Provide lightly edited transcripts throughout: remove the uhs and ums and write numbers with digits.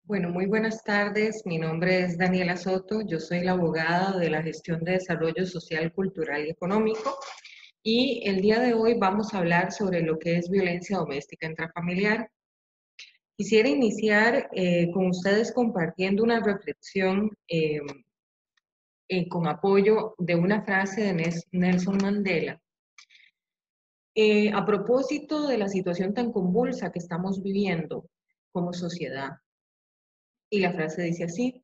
Bueno, muy buenas tardes. Mi nombre es Daniela Soto. Yo soy la abogada de la gestión de desarrollo social, cultural y económico. Y el día de hoy vamos a hablar sobre lo que es violencia doméstica intrafamiliar. Quisiera iniciar con ustedes compartiendo una reflexión con apoyo de una frase de Nelson Mandela. A propósito de la situación tan convulsa que estamos viviendo como sociedad. Y la frase dice así: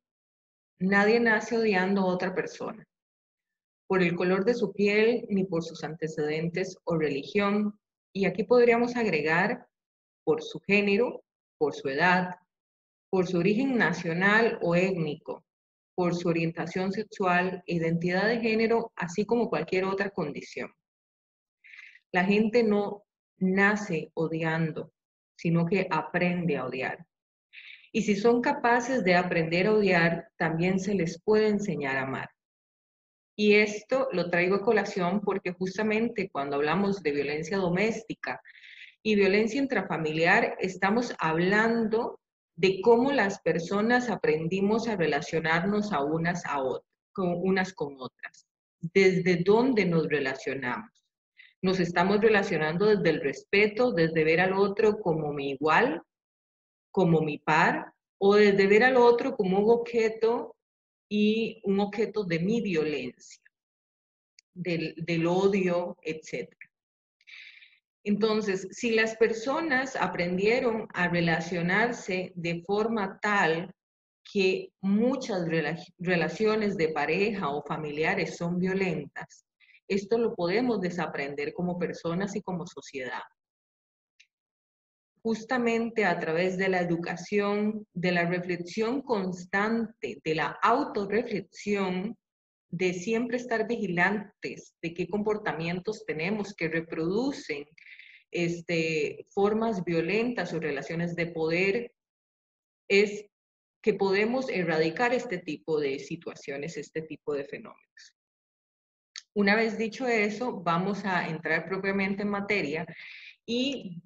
nadie nace odiando a otra persona, por el color de su piel, ni por sus antecedentes o religión, y aquí podríamos agregar por su género, por su edad, por su origen nacional o étnico, por su orientación sexual, identidad de género, así como cualquier otra condición. La gente no nace odiando, sino que aprende a odiar. Y si son capaces de aprender a odiar, también se les puede enseñar a amar. Y esto lo traigo a colación porque justamente cuando hablamos de violencia doméstica y violencia intrafamiliar, estamos hablando de cómo las personas aprendimos a relacionarnos a unas con otras. Desde dónde nos relacionamos. Nos estamos relacionando desde el respeto, desde ver al otro como mi igual, como mi par, o desde ver al otro como un objeto y un objeto de mi violencia. Del odio, etc. Entonces, si las personas aprendieron a relacionarse de forma tal que muchas relaciones de pareja o familiares son violentas, esto lo podemos desaprender como personas y como sociedad. Justamente a través de la educación, de la reflexión constante, de la autorreflexión, de siempre estar vigilantes de qué comportamientos tenemos que reproducen formas violentas o relaciones de poder, es que podemos erradicar este tipo de situaciones, este tipo de fenómenos. Una vez dicho eso, vamos a entrar propiamente en materia y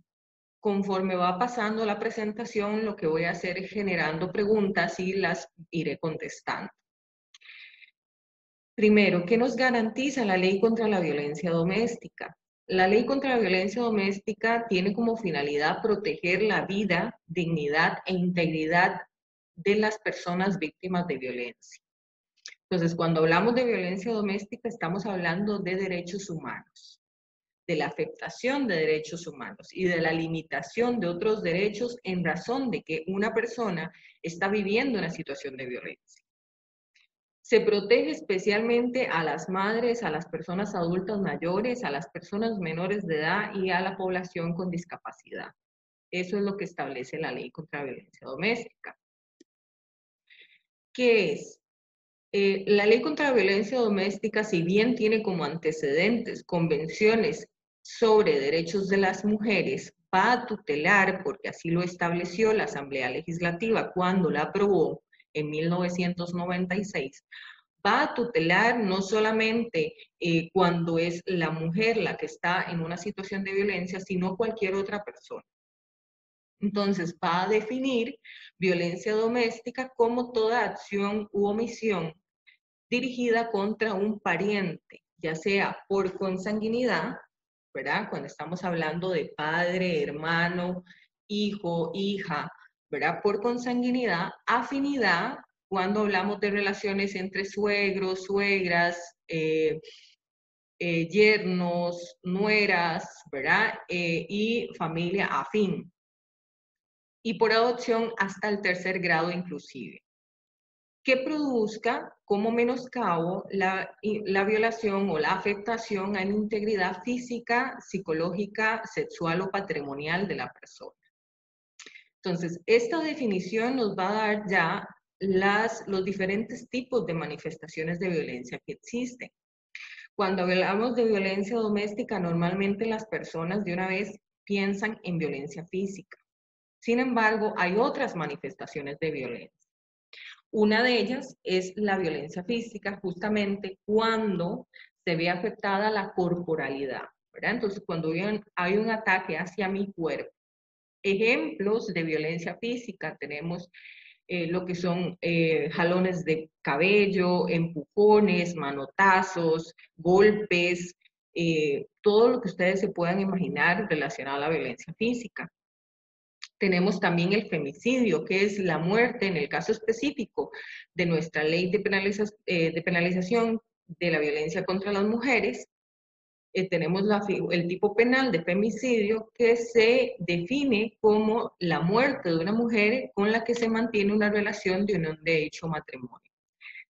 conforme va pasando la presentación, lo que voy a hacer es generando preguntas y las iré contestando. Primero, ¿qué nos garantiza la ley contra la violencia doméstica? La ley contra la violencia doméstica tiene como finalidad proteger la vida, dignidad e integridad de las personas víctimas de violencia. Entonces, cuando hablamos de violencia doméstica, estamos hablando de derechos humanos, de la afectación de derechos humanos y de la limitación de otros derechos en razón de que una persona está viviendo una situación de violencia. Se protege especialmente a las madres, a las personas adultas mayores, a las personas menores de edad y a la población con discapacidad. Eso es lo que establece la ley contra la violencia doméstica. ¿Qué es? La ley contra la violencia doméstica, si bien tiene como antecedentes convenciones sobre derechos de las mujeres, va a tutelar, porque así lo estableció la Asamblea Legislativa cuando la aprobó en 1996, va a tutelar no solamente cuando es la mujer la que está en una situación de violencia, sino cualquier otra persona. Entonces, va a definir violencia doméstica como toda acción u omisión dirigida contra un pariente, ya sea por consanguinidad, ¿verdad? Cuando estamos hablando de padre, hermano, hijo, hija, ¿verdad? Por consanguinidad, afinidad, cuando hablamos de relaciones entre suegros, suegras, yernos, nueras, ¿verdad? Y familia afín. Y por adopción hasta el tercer grado inclusive. Que produzca como menoscabo la violación o la afectación a la integridad física, psicológica, sexual o patrimonial de la persona. Entonces, esta definición nos va a dar ya los diferentes tipos de manifestaciones de violencia que existen. Cuando hablamos de violencia doméstica, normalmente las personas de una vez piensan en violencia física. Sin embargo, hay otras manifestaciones de violencia. Una de ellas es la violencia física, justamente cuando se ve afectada la corporalidad, ¿verdad? Entonces, cuando hay un ataque hacia mi cuerpo. Ejemplos de violencia física tenemos lo que son jalones de cabello, empujones, manotazos, golpes, todo lo que ustedes se puedan imaginar relacionado a la violencia física. Tenemos también el femicidio, que es la muerte, en el caso específico de nuestra ley de penalización de la violencia contra las mujeres. Tenemos el tipo penal de femicidio, que se define como la muerte de una mujer con la que se mantiene una relación de unión de hecho matrimonio.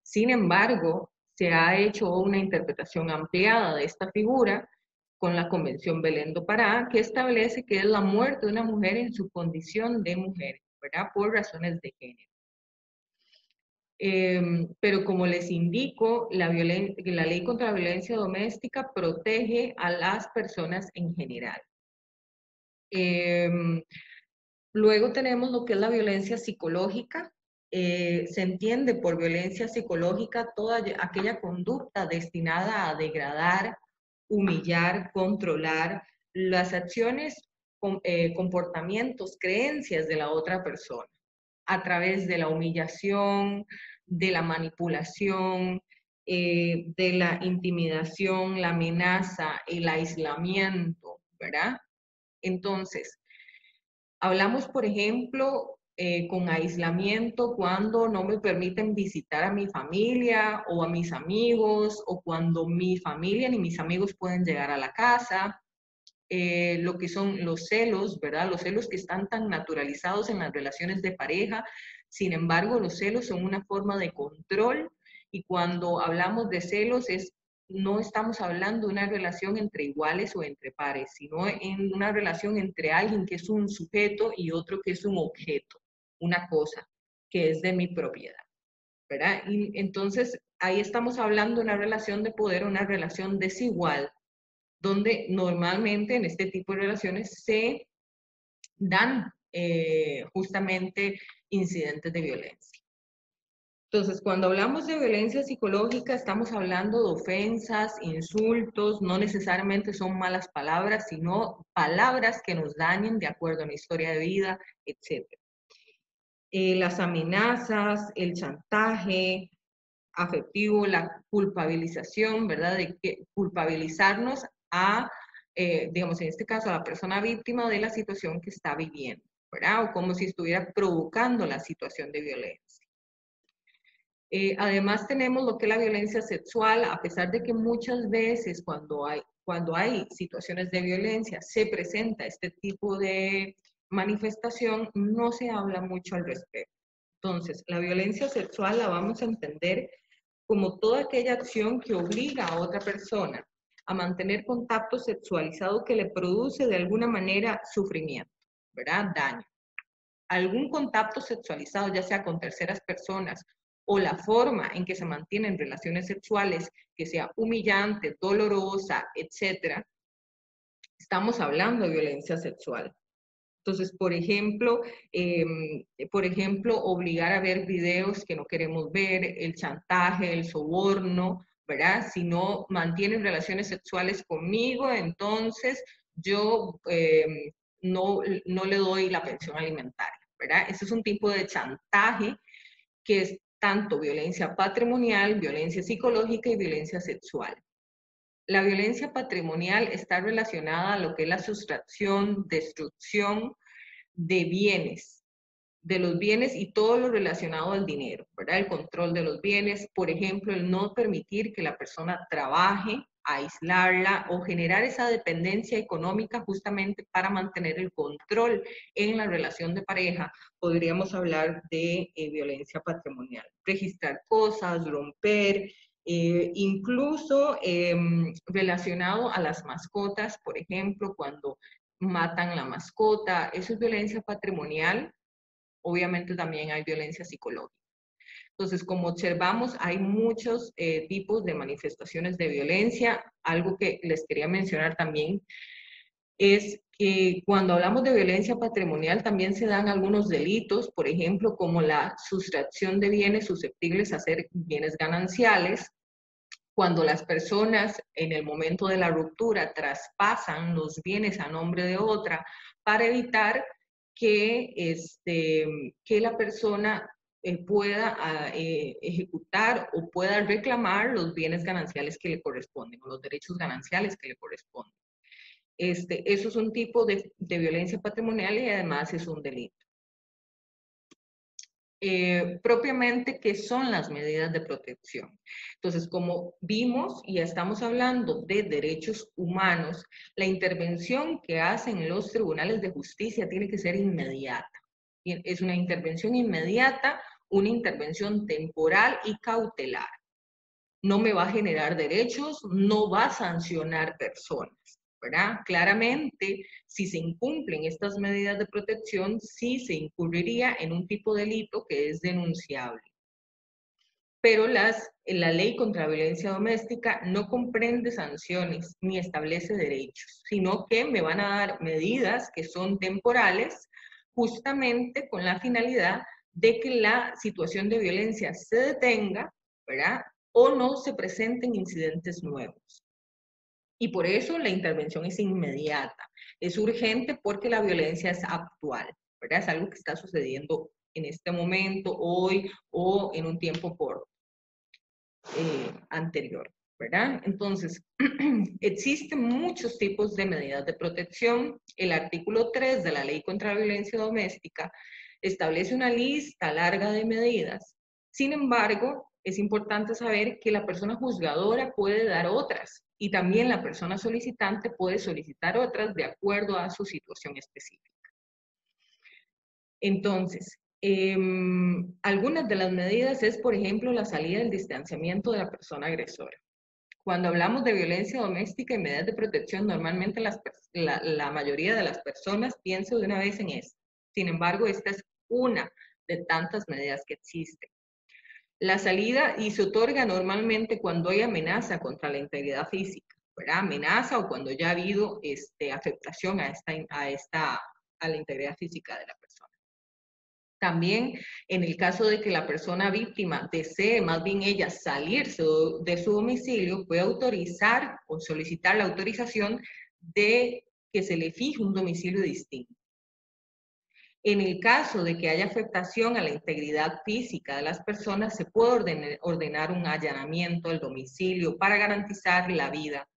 Sin embargo, se ha hecho una interpretación ampliada de esta figura con la Convención Belén do Pará, que establece que es la muerte de una mujer en su condición de mujer, ¿verdad? Por razones de género. Pero como les indico, la ley contra la violencia doméstica protege a las personas en general. Luego tenemos lo que es la violencia psicológica. Se entiende por violencia psicológica toda aquella conducta destinada a degradar, humillar, controlar las acciones, comportamientos, creencias de la otra persona, a través de la humillación, de la manipulación, de la intimidación, la amenaza, el aislamiento, ¿verdad? Entonces, hablamos, por ejemplo, con aislamiento cuando no me permiten visitar a mi familia o a mis amigos, o cuando mi familia ni mis amigos pueden llegar a la casa. Lo que son los celos, ¿verdad? Los celos que están tan naturalizados en las relaciones de pareja. Sin embargo, los celos son una forma de control, y cuando hablamos de celos no estamos hablando de una relación entre iguales o entre pares, sino en una relación entre alguien que es un sujeto y otro que es un objeto, una cosa que es de mi propiedad, ¿verdad? Y entonces ahí estamos hablando de una relación de poder, una relación desigual, donde normalmente en este tipo de relaciones se dan justamente incidentes de violencia. Entonces, cuando hablamos de violencia psicológica, estamos hablando de ofensas, insultos, no necesariamente son malas palabras, sino palabras que nos dañen de acuerdo a una historia de vida, etc. Las amenazas, el chantaje afectivo, la culpabilización, ¿verdad? De que culpabilizarnos a, digamos, en este caso, a la persona víctima de la situación que está viviendo, ¿verdad? O como si estuviera provocando la situación de violencia. Además tenemos lo que es la violencia sexual, a pesar de que muchas veces cuando hay situaciones de violencia se presenta este tipo de manifestación, no se habla mucho al respecto. Entonces, la violencia sexual la vamos a entender como toda aquella acción que obliga a otra persona a mantener contacto sexualizado que le produce de alguna manera sufrimiento, ¿verdad? Daño. Algún contacto sexualizado, ya sea con terceras personas, o la forma en que se mantienen relaciones sexuales, que sea humillante, dolorosa, etc., estamos hablando de violencia sexual. Entonces, por ejemplo, obligar a ver videos que no queremos ver, el chantaje, el soborno, ¿verdad? Si no mantienen relaciones sexuales conmigo, entonces yo no le doy la pensión alimentaria, ¿verdad? Ese es un tipo de chantaje que es tanto violencia patrimonial, violencia psicológica y violencia sexual. La violencia patrimonial está relacionada a lo que es la sustracción, destrucción de los bienes y todo lo relacionado al dinero, ¿verdad? El control de los bienes, por ejemplo, el no permitir que la persona trabaje, aislarla o generar esa dependencia económica justamente para mantener el control en la relación de pareja. Podríamos hablar de violencia patrimonial. Registrar cosas, romper, incluso relacionado a las mascotas, por ejemplo, cuando matan la mascota, eso es violencia patrimonial. Obviamente también hay violencia psicológica. Entonces, como observamos, hay muchos tipos de manifestaciones de violencia. Algo que les quería mencionar también es que cuando hablamos de violencia patrimonial también se dan algunos delitos, por ejemplo, como la sustracción de bienes susceptibles a ser bienes gananciales, cuando las personas en el momento de la ruptura traspasan los bienes a nombre de otra para evitar que la persona pueda ejecutar o pueda reclamar los bienes gananciales que le corresponden o los derechos gananciales que le corresponden. Eso es un tipo de violencia patrimonial y además es un delito. Propiamente, ¿qué son las medidas de protección? Entonces, como vimos y estamos hablando de derechos humanos, la intervención que hacen los tribunales de justicia tiene que ser inmediata. Es una intervención inmediata, una intervención temporal y cautelar. No me va a generar derechos, no va a sancionar personas, ¿verdad? Claramente, si se incumplen estas medidas de protección, sí se incurriría en un tipo de delito que es denunciable. Pero la ley contra la violencia doméstica no comprende sanciones ni establece derechos, sino que me van a dar medidas que son temporales, justamente con la finalidad de que la situación de violencia se detenga, ¿verdad? O no se presenten incidentes nuevos. Y por eso la intervención es inmediata, es urgente porque la violencia es actual, ¿verdad? Es algo que está sucediendo en este momento, hoy o en un tiempo anterior, ¿verdad? Entonces, existen muchos tipos de medidas de protección. El artículo 3 de la Ley contra la Violencia Doméstica establece una lista larga de medidas. Sin embargo, es importante saber que la persona juzgadora puede dar otras y también la persona solicitante puede solicitar otras de acuerdo a su situación específica. Entonces, algunas de las medidas es, por ejemplo, la salida del distanciamiento de la persona agresora. Cuando hablamos de violencia doméstica y medidas de protección, normalmente la mayoría de las personas piensa de una vez en esto. Sin embargo, esta es una de tantas medidas que existen. La salida y se otorga normalmente cuando hay amenaza contra la integridad física, ¿verdad? Amenaza o cuando ya ha habido afectación a la integridad física de la persona. También en el caso de que la persona víctima desee más bien ella salirse de su domicilio, puede autorizar o solicitar la autorización de que se le fije un domicilio distinto. En el caso de que haya afectación a la integridad física de las personas, se puede ordenar un allanamiento del domicilio para garantizar la vida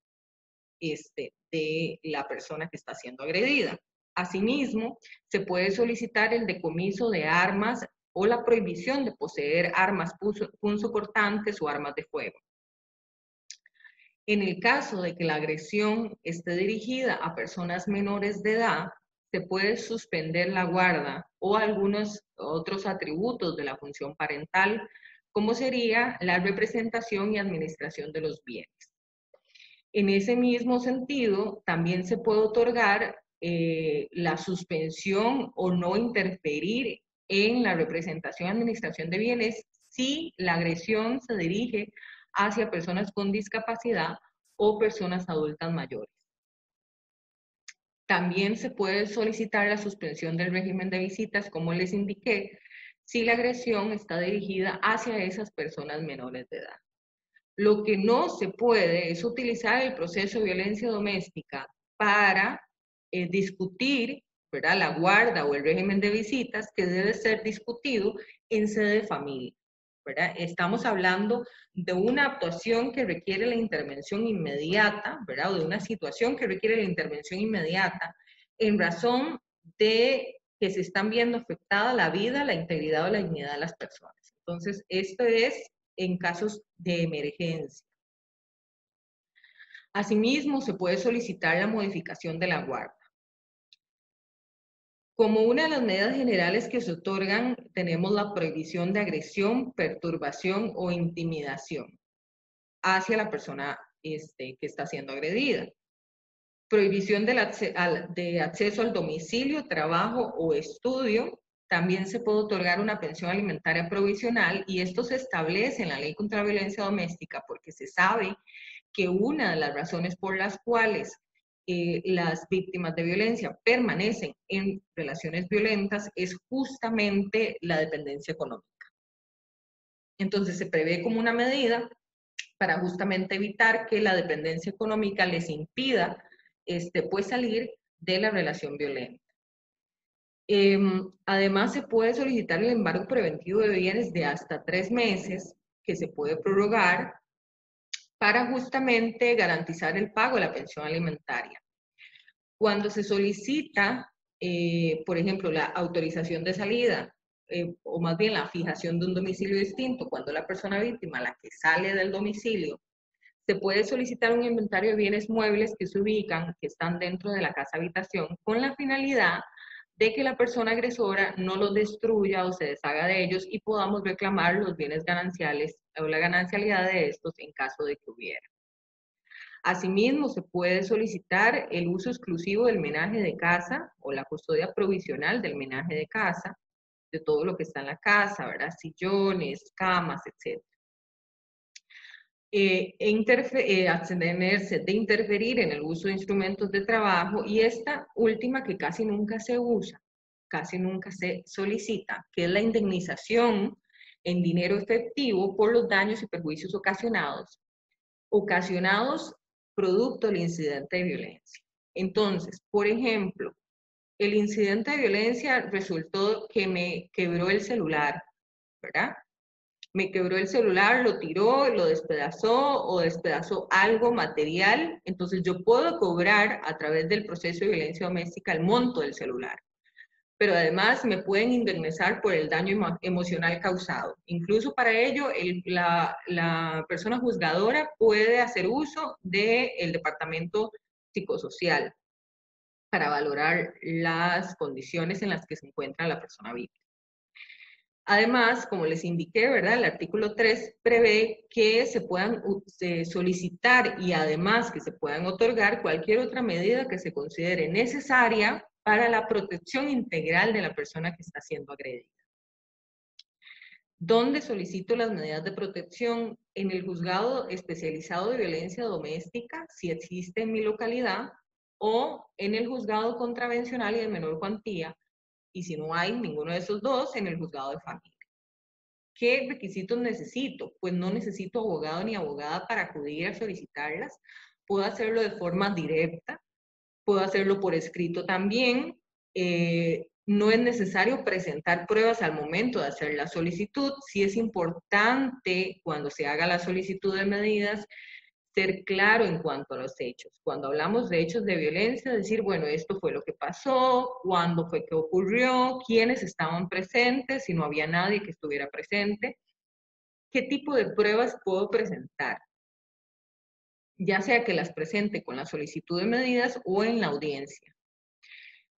de la persona que está siendo agredida. Asimismo, se puede solicitar el decomiso de armas o la prohibición de poseer armas punzocortantes o armas de fuego. En el caso de que la agresión esté dirigida a personas menores de edad, se puede suspender la guarda o algunos otros atributos de la función parental, como sería la representación y administración de los bienes. En ese mismo sentido, también se puede otorgar la suspensión o no interferir en la representación y administración de bienes si la agresión se dirige hacia personas con discapacidad o personas adultas mayores. También se puede solicitar la suspensión del régimen de visitas, como les indiqué, si la agresión está dirigida hacia esas personas menores de edad. Lo que no se puede es utilizar el proceso de violencia doméstica para discutir, ¿verdad?, la guarda o el régimen de visitas que debe ser discutido en sede de familia, ¿verdad? Estamos hablando de una actuación que requiere la intervención inmediata, ¿verdad?, o de una situación que requiere la intervención inmediata en razón de que se están viendo afectada la vida, la integridad o la dignidad de las personas. Entonces, esto es en casos de emergencia. Asimismo, se puede solicitar la modificación de la guarda. Como una de las medidas generales que se otorgan, tenemos la prohibición de agresión, perturbación o intimidación hacia la persona que está siendo agredida. Prohibición de acceso al domicilio, trabajo o estudio. También se puede otorgar una pensión alimentaria provisional y esto se establece en la Ley contra la Violencia Doméstica porque se sabe que una de las razones por las cuales las víctimas de violencia permanecen en relaciones violentas es justamente la dependencia económica. Entonces se prevé como una medida para justamente evitar que la dependencia económica les impida pues salir de la relación violenta. Además, se puede solicitar el embargo preventivo de bienes de hasta 3 meses, que se puede prorrogar para justamente garantizar el pago de la pensión alimentaria. Cuando se solicita, por ejemplo, la autorización de salida, o más bien la fijación de un domicilio distinto, cuando la persona víctima, la que sale del domicilio, se puede solicitar un inventario de bienes muebles que se ubican, que están dentro de la casa habitación, con la finalidad de que la persona agresora no los destruya o se deshaga de ellos y podamos reclamar los bienes gananciales o la ganancialidad de estos en caso de que hubiera. Asimismo, se puede solicitar el uso exclusivo del menaje de casa o la custodia provisional del menaje de casa, de todo lo que está en la casa, ¿verdad? Sillones, camas, etc. Abstenerse de interferir en el uso de instrumentos de trabajo, y esta última que casi nunca se usa, casi nunca se solicita, que es la indemnización en dinero efectivo por los daños y perjuicios ocasionados producto del incidente de violencia. Entonces, por ejemplo, el incidente de violencia resultó que me quebró el celular, ¿verdad? Me quebró el celular, lo tiró, lo despedazó o despedazó algo material, entonces yo puedo cobrar a través del proceso de violencia doméstica el monto del celular. Pero además me pueden indemnizar por el daño emocional causado. Incluso para ello, la persona juzgadora puede hacer uso del departamento psicosocial para valorar las condiciones en las que se encuentra la persona víctima. Además, como les indiqué, ¿verdad? El artículo 3 prevé que se puedan solicitar y además que se puedan otorgar cualquier otra medida que se considere necesaria para la protección integral de la persona que está siendo agredida. ¿Dónde solicito las medidas de protección? En el juzgado especializado de violencia doméstica, si existe en mi localidad, o en el juzgado contravencional y de menor cuantía, y si no hay ninguno de esos dos, en el juzgado de familia. ¿Qué requisitos necesito? Pues no necesito abogado ni abogada para acudir a solicitarlas. Puedo hacerlo de forma directa, puedo hacerlo por escrito también. No es necesario presentar pruebas al momento de hacer la solicitud. Sí es importante cuando se haga la solicitud de medidas ser claro en cuanto a los hechos. Cuando hablamos de hechos de violencia, decir, bueno, esto fue lo que pasó, cuándo fue que ocurrió, quiénes estaban presentes, si no había nadie que estuviera presente, qué tipo de pruebas puedo presentar, ya sea que las presente con la solicitud de medidas o en la audiencia.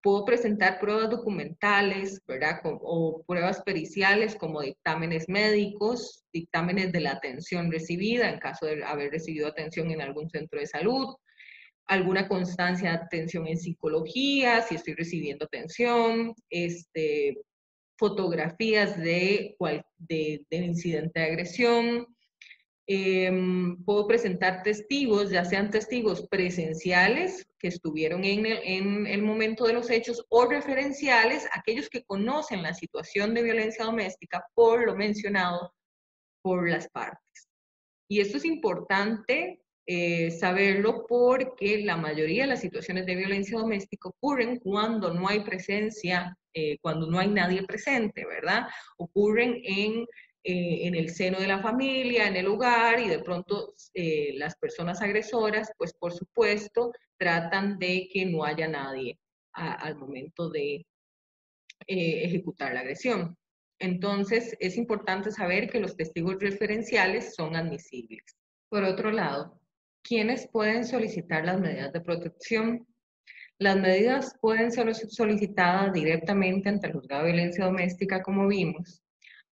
Puedo presentar pruebas documentales, ¿verdad? O pruebas periciales como dictámenes médicos, dictámenes de la atención recibida en caso de haber recibido atención en algún centro de salud, alguna constancia de atención en psicología, si estoy recibiendo atención, fotografías del incidente de agresión. Puedo presentar testigos, ya sean testigos presenciales que estuvieron en el momento de los hechos o referenciales, aquellos que conocen la situación de violencia doméstica por lo mencionado por las partes. Y esto es importante saberlo porque la mayoría de las situaciones de violencia doméstica ocurren cuando no hay presencia, cuando no hay nadie presente, ¿verdad? Ocurren en el seno de la familia, en el hogar, y de pronto las personas agresoras, pues por supuesto, tratan de que no haya nadie al momento de ejecutar la agresión. Entonces, es importante saber que los testigos referenciales son admisibles. Por otro lado, ¿quiénes pueden solicitar las medidas de protección? Las medidas pueden ser solicitadas directamente ante el juzgado de violencia doméstica, como vimos,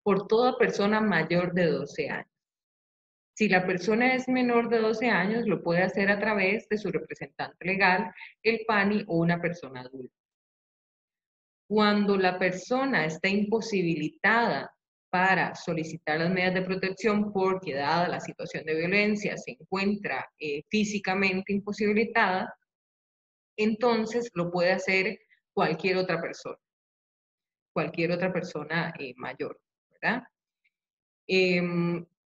por toda persona mayor de 12 años. Si la persona es menor de 12 años, lo puede hacer a través de su representante legal, el PANI o una persona adulta. Cuando la persona está imposibilitada para solicitar las medidas de protección porque, dada la situación de violencia, se encuentra físicamente imposibilitada, entonces lo puede hacer cualquier otra persona mayor, ¿verdad?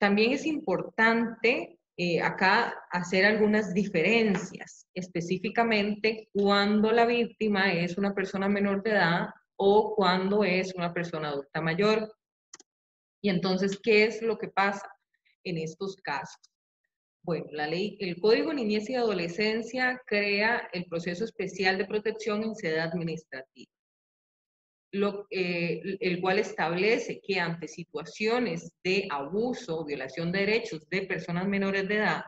También es importante acá hacer algunas diferencias, específicamente cuando la víctima es una persona menor de edad o cuando es una persona adulta mayor. Y entonces, ¿qué es lo que pasa en estos casos? Bueno, el Código Niñez y Adolescencia crea el proceso especial de protección en sede administrativa, el cual establece que ante situaciones de abuso o violación de derechos de personas menores de edad,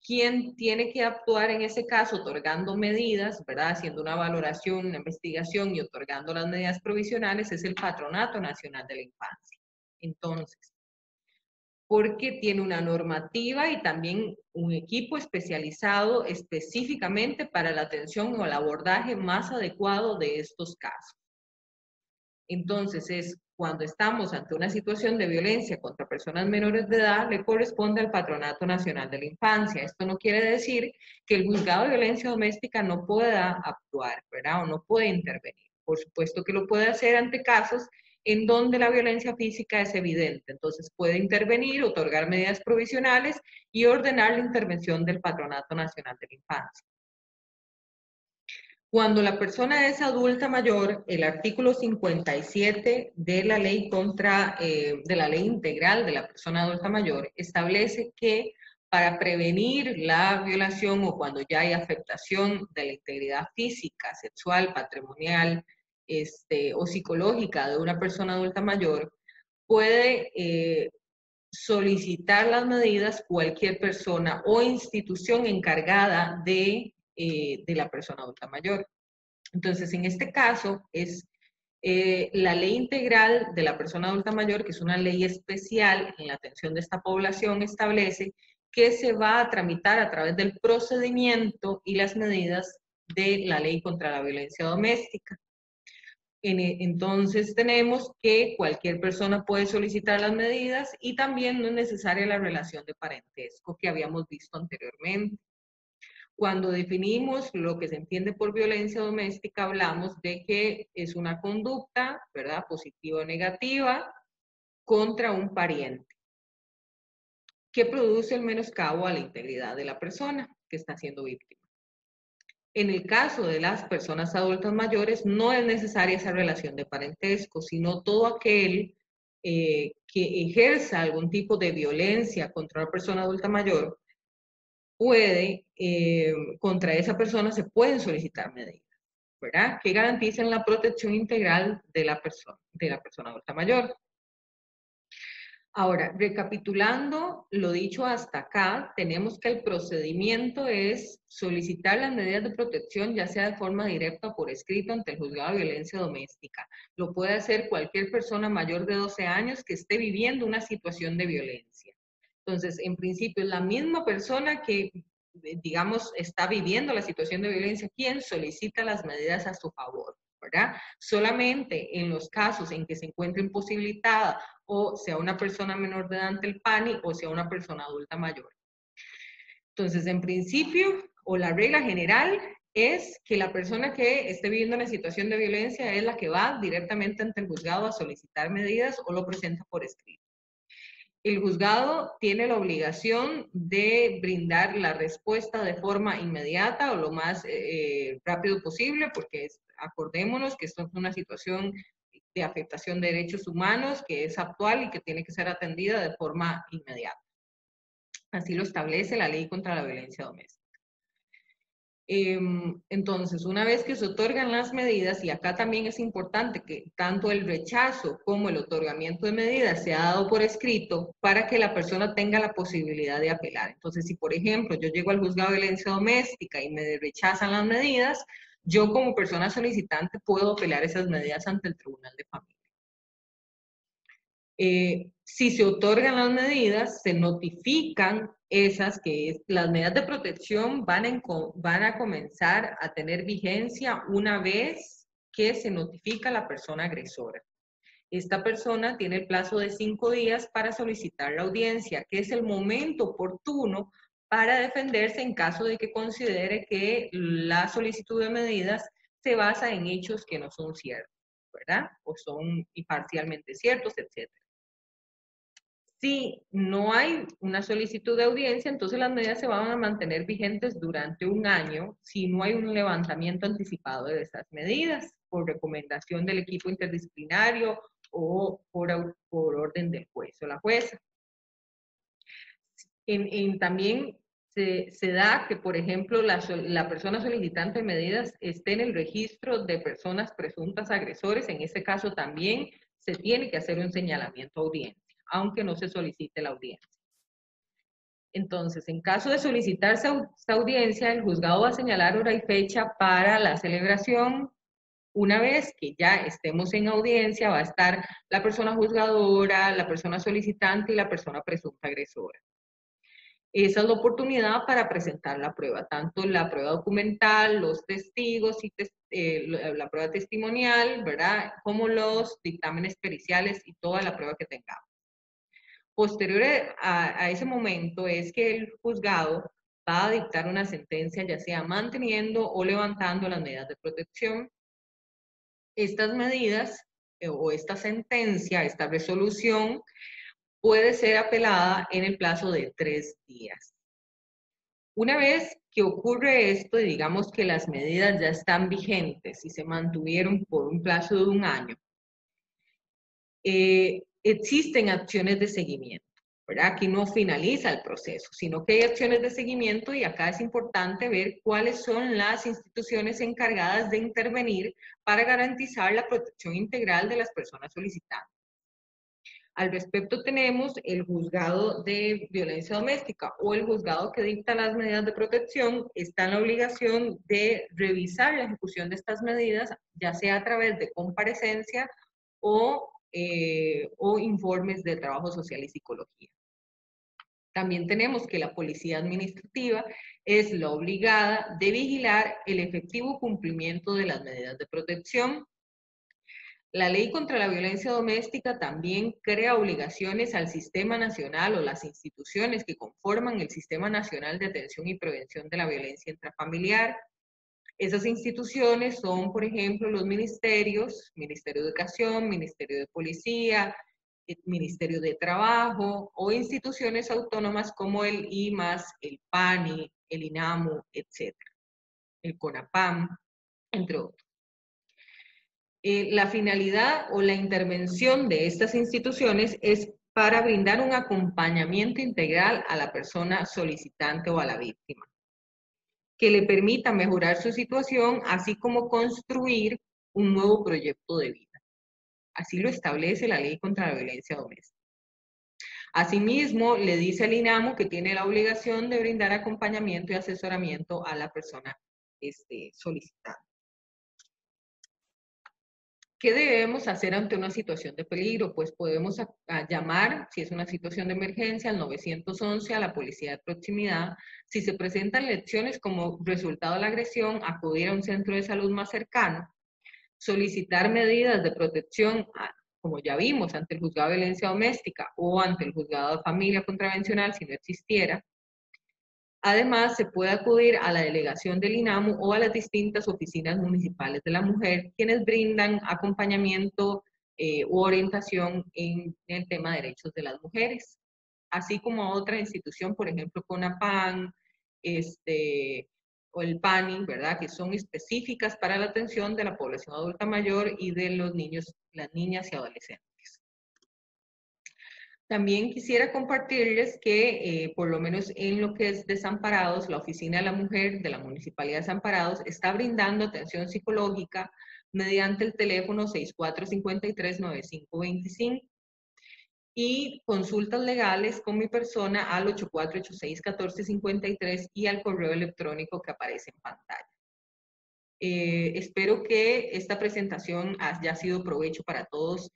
quien tiene que actuar en ese caso otorgando medidas, ¿verdad? Haciendo una valoración, una investigación y otorgando las medidas provisionales es el Patronato Nacional de la Infancia. Entonces, porque tiene una normativa y también un equipo especializado específicamente para la atención o el abordaje más adecuado de estos casos. Entonces, es cuando estamos ante una situación de violencia contra personas menores de edad, le corresponde al Patronato Nacional de la Infancia. Esto no quiere decir que el juzgado de violencia doméstica no pueda actuar, ¿verdad? O no puede intervenir. Por supuesto que lo puede hacer ante casos en donde la violencia física es evidente. Entonces puede intervenir, otorgar medidas provisionales y ordenar la intervención del Patronato Nacional de la Infancia. Cuando la persona es adulta mayor, el artículo 57 de la ley de la ley integral de la persona adulta mayor establece que para prevenir la violación o cuando ya hay afectación de la integridad física, sexual, patrimonial, o psicológica de una persona adulta mayor, puede solicitar las medidas cualquier persona o institución encargada de la persona adulta mayor. Entonces, en este caso es la ley integral de la persona adulta mayor, que es una ley especial en la atención de esta población, establece que se va a tramitar a través del procedimiento y las medidas de la ley contra la violencia doméstica. Entonces tenemos que cualquier persona puede solicitar las medidas y también no es necesaria la relación de parentesco que habíamos visto anteriormente. Cuando definimos lo que se entiende por violencia doméstica, hablamos de que es una conducta, ¿verdad?, positiva o negativa, contra un pariente, que produce el menoscabo a la integridad de la persona que está siendo víctima. En el caso de las personas adultas mayores, no es necesaria esa relación de parentesco, sino todo aquel que ejerza algún tipo de violencia contra una persona adulta mayor, contra esa persona se pueden solicitar medidas, ¿verdad?, que garanticen la protección integral de la persona adulta mayor. Ahora, recapitulando lo dicho hasta acá, tenemos que el procedimiento es solicitar las medidas de protección, ya sea de forma directa o por escrito ante el juzgado de violencia doméstica. Lo puede hacer cualquier persona mayor de 12 años que esté viviendo una situación de violencia. Entonces, en principio, es la misma persona que, digamos, está viviendo la situación de violencia quien solicita las medidas a su favor, ¿verdad? Solamente en los casos en que se encuentre imposibilitada o sea una persona menor de edad ante el PANI o sea una persona adulta mayor. Entonces, en principio, o la regla general es que la persona que esté viviendo una situación de violencia es la que va directamente ante el juzgado a solicitar medidas o lo presenta por escrito. El juzgado tiene la obligación de brindar la respuesta de forma inmediata o lo más rápido posible, porque acordémonos que esto es una situación de afectación de derechos humanos que es actual y que tiene que ser atendida de forma inmediata. Así lo establece la ley contra la violencia doméstica. Entonces, una vez que se otorgan las medidas, y acá también es importante que tanto el rechazo como el otorgamiento de medidas sea dado por escrito para que la persona tenga la posibilidad de apelar. Entonces, si por ejemplo yo llego al juzgado de violencia doméstica y me rechazan las medidas, yo como persona solicitante puedo apelar esas medidas ante el Tribunal de Familia. Si se otorgan las medidas, se notifican las medidas de protección van a comenzar a tener vigencia una vez que se notifica a la persona agresora. Esta persona tiene el plazo de 5 días para solicitar la audiencia, que es el momento oportuno para defenderse en caso de que considere que la solicitud de medidas se basa en hechos que no son ciertos, ¿verdad? O son parcialmente ciertos, etc. Si no hay una solicitud de audiencia, entonces las medidas se van a mantener vigentes durante un año si no hay un levantamiento anticipado de esas medidas por recomendación del equipo interdisciplinario o por orden del juez o la jueza. También se da que, por ejemplo, la persona solicitante de medidas esté en el registro de personas presuntas agresores. En este caso también se tiene que hacer un señalamiento a audiencia, aunque no se solicite la audiencia. Entonces, en caso de solicitarse esta audiencia, el juzgado va a señalar hora y fecha para la celebración. Una vez que ya estemos en audiencia, va a estar la persona juzgadora, la persona solicitante y la persona presunta agresora. Esa es la oportunidad para presentar la prueba, tanto la prueba documental, los testigos, la prueba testimonial, ¿verdad? Como los dictámenes periciales y toda la prueba que tengamos. Posterior a ese momento es que el juzgado va a dictar una sentencia, ya sea manteniendo o levantando las medidas de protección. Estas medidas o esta sentencia, esta resolución, puede ser apelada en el plazo de 3 días. Una vez que ocurre esto, y digamos que las medidas ya están vigentes y se mantuvieron por un plazo de un año, existen acciones de seguimiento, ¿verdad? Aquí no finaliza el proceso, sino que hay acciones de seguimiento y acá es importante ver cuáles son las instituciones encargadas de intervenir para garantizar la protección integral de las personas solicitantes. Al respecto tenemos el juzgado de violencia doméstica o el juzgado que dicta las medidas de protección, está en la obligación de revisar la ejecución de estas medidas, ya sea a través de comparecencia o informes de trabajo social y psicología. También tenemos que la policía administrativa es la obligada de vigilar el efectivo cumplimiento de las medidas de protección. La ley contra la violencia doméstica también crea obligaciones al Sistema Nacional o las instituciones que conforman el Sistema Nacional de Atención y Prevención de la Violencia Intrafamiliar. Esas instituciones son, por ejemplo, los ministerios, Ministerio de Educación, Ministerio de Policía, Ministerio de Trabajo o instituciones autónomas como el IMAS, el PANI, el INAMU, etc., el CONAPAM, entre otros. La finalidad o la intervención de estas instituciones es para brindar un acompañamiento integral a la persona solicitante o a la víctima, que le permita mejorar su situación, así como construir un nuevo proyecto de vida. Así lo establece la Ley contra la Violencia Doméstica. Asimismo, le dice al INAMU que tiene la obligación de brindar acompañamiento y asesoramiento a la persona solicitante. ¿Qué debemos hacer ante una situación de peligro? Pues podemos llamar, si es una situación de emergencia, al 911, a la policía de proximidad. Si se presentan lesiones como resultado de la agresión, acudir a un centro de salud más cercano. Solicitar medidas de protección, como ya vimos, ante el juzgado de violencia doméstica o ante el juzgado de familia contravencional, si no existiera. Además, se puede acudir a la delegación del INAMU o a las distintas oficinas municipales de la mujer, quienes brindan acompañamiento u orientación en el tema de derechos de las mujeres, así como a otra institución, por ejemplo, CONAPAN, o el PANI, ¿verdad?, que son específicas para la atención de la población adulta mayor y de los niños, las niñas y adolescentes. También quisiera compartirles que, por lo menos en lo que es Desamparados, la Oficina de la Mujer de la Municipalidad de Desamparados está brindando atención psicológica mediante el teléfono 6453-9525 y consultas legales con mi persona al 8486-1453 y al correo electrónico que aparece en pantalla. Espero que esta presentación haya sido provecho para todos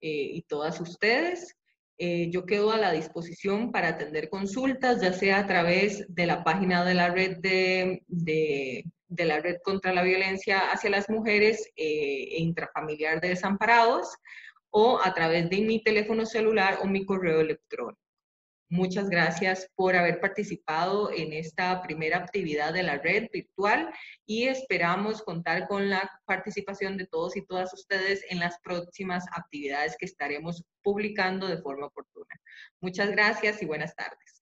y todas ustedes. Yo quedo a la disposición para atender consultas, ya sea a través de la página de la red de la red contra la violencia hacia las mujeres e intrafamiliar de Desamparados, o a través de mi teléfono celular o mi correo electrónico. Muchas gracias por haber participado en esta primera actividad de la red virtual y esperamos contar con la participación de todos y todas ustedes en las próximas actividades que estaremos publicando de forma oportuna. Muchas gracias y buenas tardes.